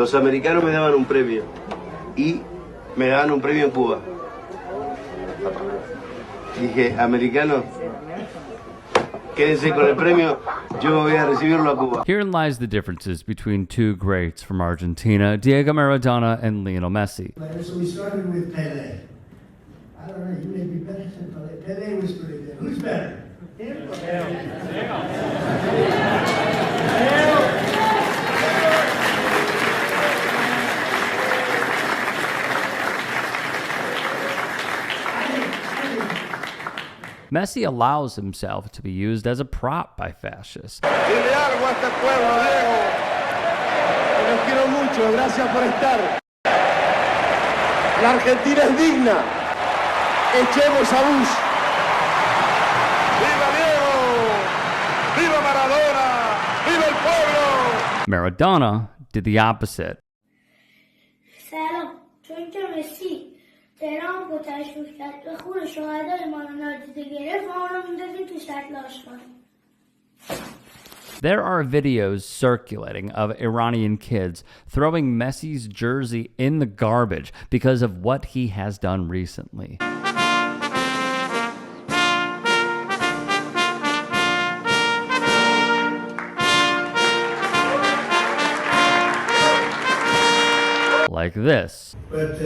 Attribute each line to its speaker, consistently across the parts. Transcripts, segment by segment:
Speaker 1: Los americanos me daban un premio y me daban un premio en Cuba. Dije, americanos, quédense con el premio, yo me voy a recibirlo a Cuba.
Speaker 2: Herein lies the differences between two greats from Argentina, Diego Maradona and Lionel Messi.
Speaker 3: So we started with Pelé. I don't know, you may be better than Pelé. Pelé was pretty good. Who's better? Him or
Speaker 2: Messi allows himself to be used as a prop by fascists.
Speaker 1: La Argentina es digna. Echemos a Bush. ¡Viva Diego! ¡Viva Maradona! ¡Viva el pueblo!
Speaker 2: Maradona did the opposite.
Speaker 4: سلام چون که مسی تهران با تشویق کرد به خون شهدای ما رو نادیده گرفت و آن رو میندازیم تو سطل آشغال.
Speaker 2: There are videos circulating of Iranian kids throwing Messi's jersey in the garbage because of what he has done recently. Like this.
Speaker 3: But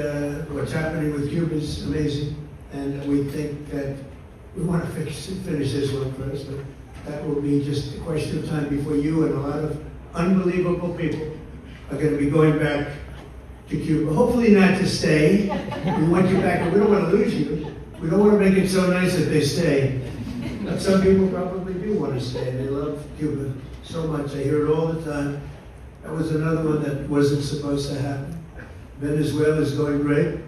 Speaker 3: what's happening with Cuba is amazing, and we think that we want to finish this one first, but that will be just a question of time before you and a lot of unbelievable people are going to be going back to Cuba. Hopefully not to stay. We want you back, and we don't want to lose you. We don't want to make it so nice that they stay. But some people probably do want to stay. They love Cuba so much. I hear it all the time. That was another one that wasn't supposed to happen. Venezuela is going great.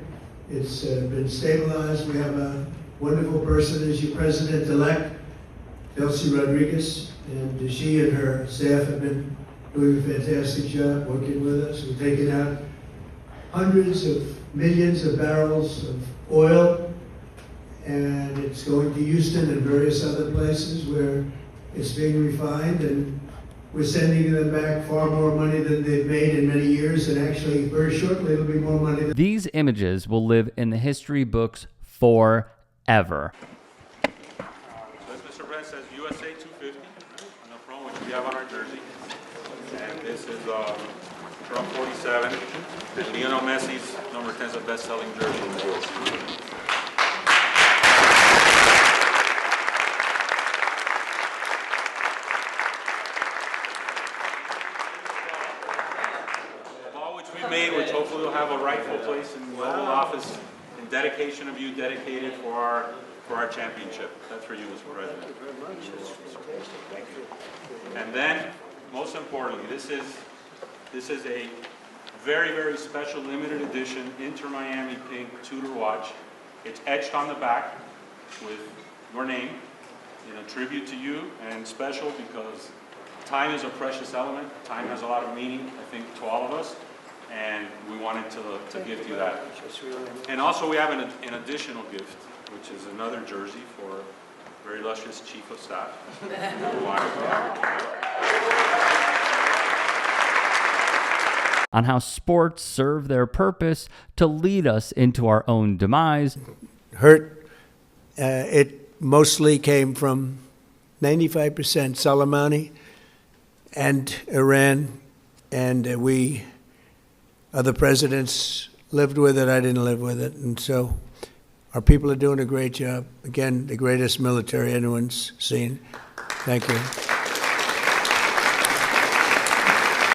Speaker 3: It's been stabilized. We have a wonderful person as your president-elect, Delcy Rodriguez, and she and her staff have been doing a fantastic job working with us. We've taken out hundreds of millions of barrels of oil, and it's going to Houston and various other places where it's being refined, and we're sending them back far more money than they've made in many years, and actually very shortly it'll be more money.
Speaker 2: These images will live in the history books forever.
Speaker 5: Mr. Brent says USA 250 on the front, which we have on our jersey. And this is Strom 47. And Lionel Messi's number 10 is the best-selling jersey in the world. Made, which hopefully will have a rightful place in the Oval Office, in dedication of you, dedicated for our championship. That's for you, Mr. President. Thank you very much. Thank you. And then, most importantly, this is a very, very special limited edition Inter Miami pink Tudor watch. It's etched on the back with your name in a tribute to you, and special because time is a precious element. Time has a lot of meaning, I think, to all of us. And we wanted to gift you that. And also we have an additional gift, which is another jersey for very illustrious Chief of Staff.
Speaker 2: On how sports serve their purpose to lead us into our own demise.
Speaker 3: Hurt, it mostly came from 95% Soleimani and Iran, and we... Other presidents lived with it. I didn't live with it. And so our people are doing a great job. Again, the greatest military anyone's seen. Thank you.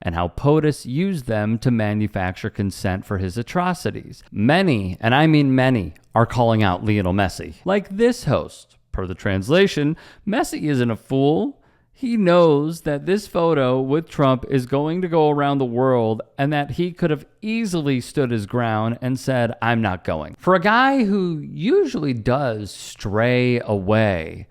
Speaker 2: And how POTUS used them to manufacture consent for his atrocities. Many, and I mean many, are calling out Lionel Messi. Like this host. Per the translation, Messi isn't a fool. He knows that this photo with Trump is going to go around the world and that he could have easily stood his ground and said, I'm not going. For a guy who usually does stray away,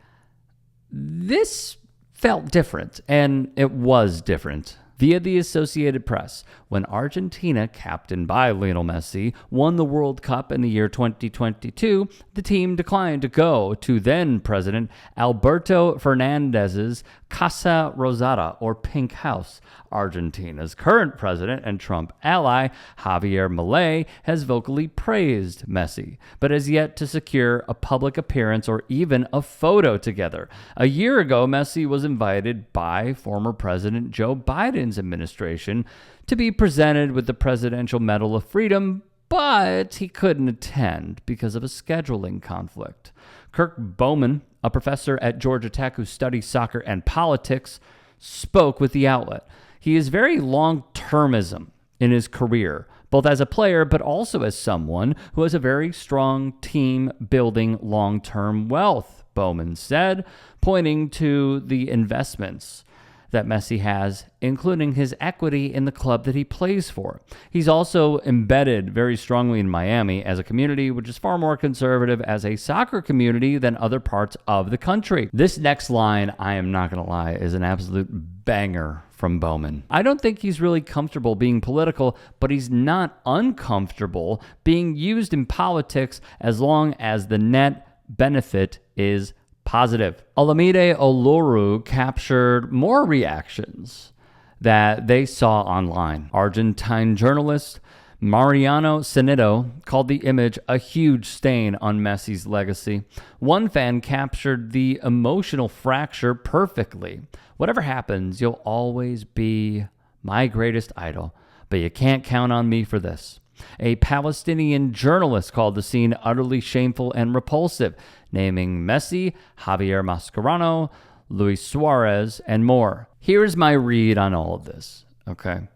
Speaker 2: this felt different, and it was different. Via the Associated Press, when Argentina, captained by Lionel Messi, won the World Cup in the year 2022, the team declined to go to then-President Alberto Fernandez's Casa Rosada, or Pink House. Argentina's current president and Trump ally, Javier Milei, has vocally praised Messi, but has yet to secure a public appearance or even a photo together. A year ago, Messi was invited by former President Joe Biden's administration to be presented with the Presidential Medal of Freedom, but he couldn't attend because of a scheduling conflict. Kirk Bowman, a professor at Georgia Tech who studies soccer and politics, spoke with the outlet. He is very long-termism in his career, both as a player but also as someone who has a very strong team-building long-term wealth, Bowman said, pointing to the investments that Messi has, including his equity in the club that he plays for. He's also embedded very strongly in Miami as a community, which is far more conservative as a soccer community than other parts of the country. This next line, I am not going to lie, is an absolute banger from Bowman. I don't think he's really comfortable being political, but he's not uncomfortable being used in politics as long as the net benefit is positive. Olamide Oloru captured more reactions that they saw online. Argentine journalist Mariano Senedo called the image a huge stain on Messi's legacy. One fan captured the emotional fracture perfectly. Whatever happens, you'll always be my greatest idol, but you can't count on me for this. A Palestinian journalist called the scene utterly shameful and repulsive, naming Messi, Javier Mascherano, Luis Suarez, and more. Here's my read on all of this, okay?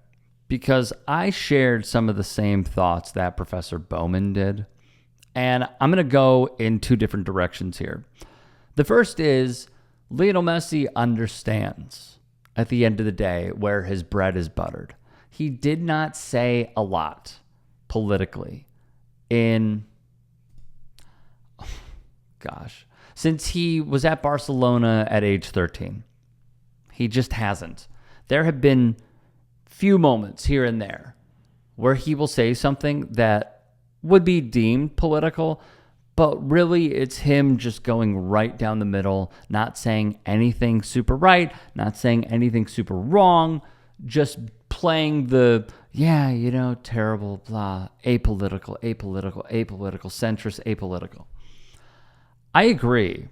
Speaker 2: Because I shared some of the same thoughts that Professor Bowman did, and I'm going to go in two different directions here. The first is Lionel Messi understands at the end of the day where his bread is buttered. He did not say a lot politically since he was at Barcelona at age 13. He just hasn't. There have been few moments here and there where he will say something that would be deemed political, but really it's him just going right down the middle, not saying anything super right, not saying anything super wrong, just playing the, terrible, blah, apolitical, centrist, apolitical. I agree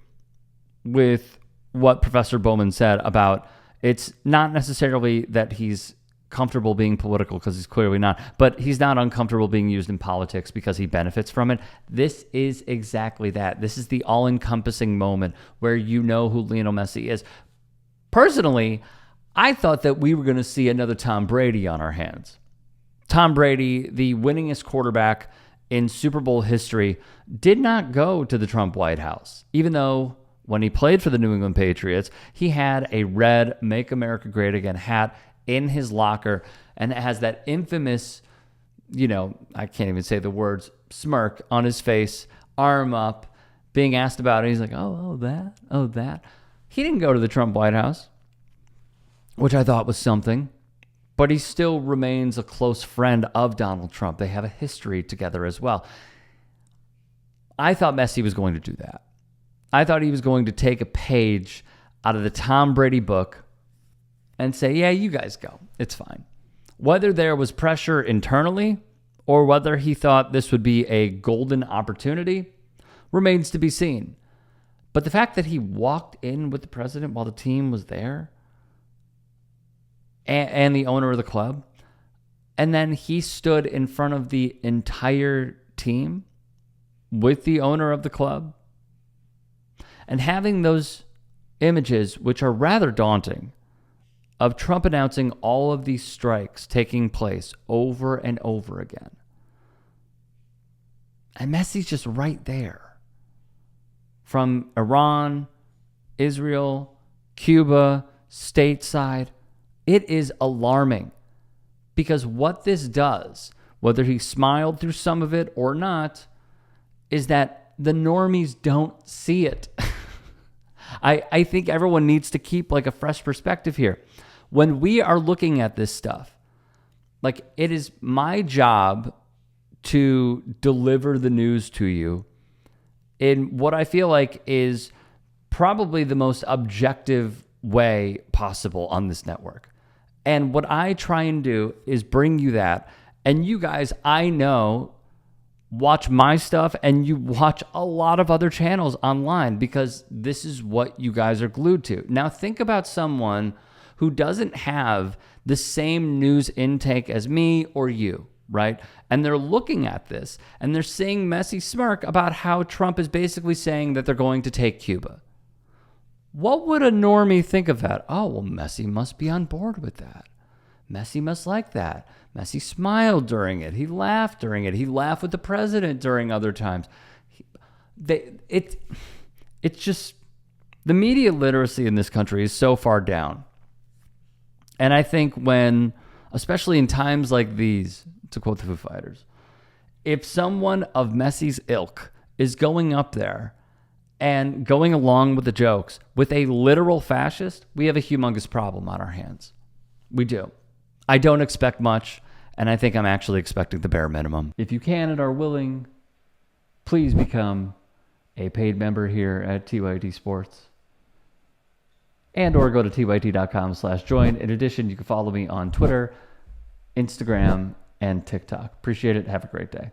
Speaker 2: with what Professor Bowman said about it's not necessarily that he's comfortable being political, because he's clearly not, but he's not uncomfortable being used in politics because he benefits from it. This is exactly that. This is the all-encompassing moment where you know who Lionel Messi is. Personally, I thought that we were going to see another Tom Brady on our hands. Tom Brady, the winningest quarterback in Super Bowl history, did not go to the Trump White House, even though when he played for the New England Patriots, he had a red Make America Great Again hat in his locker, and it has that infamous, I can't even say the words, smirk on his face, arm up, being asked about it. He's like, that. He didn't go to the Trump White House, which I thought was something, but he still remains a close friend of Donald Trump. They have a history together as well. I thought Messi was going to do that. I thought he was going to take a page out of the Tom Brady book and say, yeah, you guys go. It's fine. Whether there was pressure internally or whether he thought this would be a golden opportunity remains to be seen. But the fact that he walked in with the president while the team was there and the owner of the club, and then he stood in front of the entire team with the owner of the club, and having those images, which are rather daunting, of Trump announcing all of these strikes taking place over and over again. And Messi's just right there. From Iran, Israel, Cuba, stateside, it is alarming. Because what this does, whether he smiled through some of it or not, is that the normies don't see it. I think everyone needs to keep like a fresh perspective here. When we are looking at this stuff, like, it is my job to deliver the news to you in what I feel like is probably the most objective way possible on this network. And what I try and do is bring you that. And you guys, I know, watch my stuff and you watch a lot of other channels online because this is what you guys are glued to. Now think about someone who doesn't have the same news intake as me or you, right? And they're looking at this and they're seeing Messi smirk about how Trump is basically saying that they're going to take Cuba. What would a normie think of that? Oh, well, Messi must be on board with that. Messi must like that. Messi smiled during it. He laughed during it. He laughed with the president during other times. It's just, the media literacy in this country is so far down. And I think when, especially in times like these, to quote the Foo Fighters, if someone of Messi's ilk is going up there and going along with the jokes with a literal fascist, we have a humongous problem on our hands. We do. I don't expect much, and I think I'm actually expecting the bare minimum. If you can and are willing, please become a paid member here at TYT Sports. And or go to tyt.com/join. In addition, you can follow me on Twitter, Instagram, and TikTok. Appreciate it. Have a great day.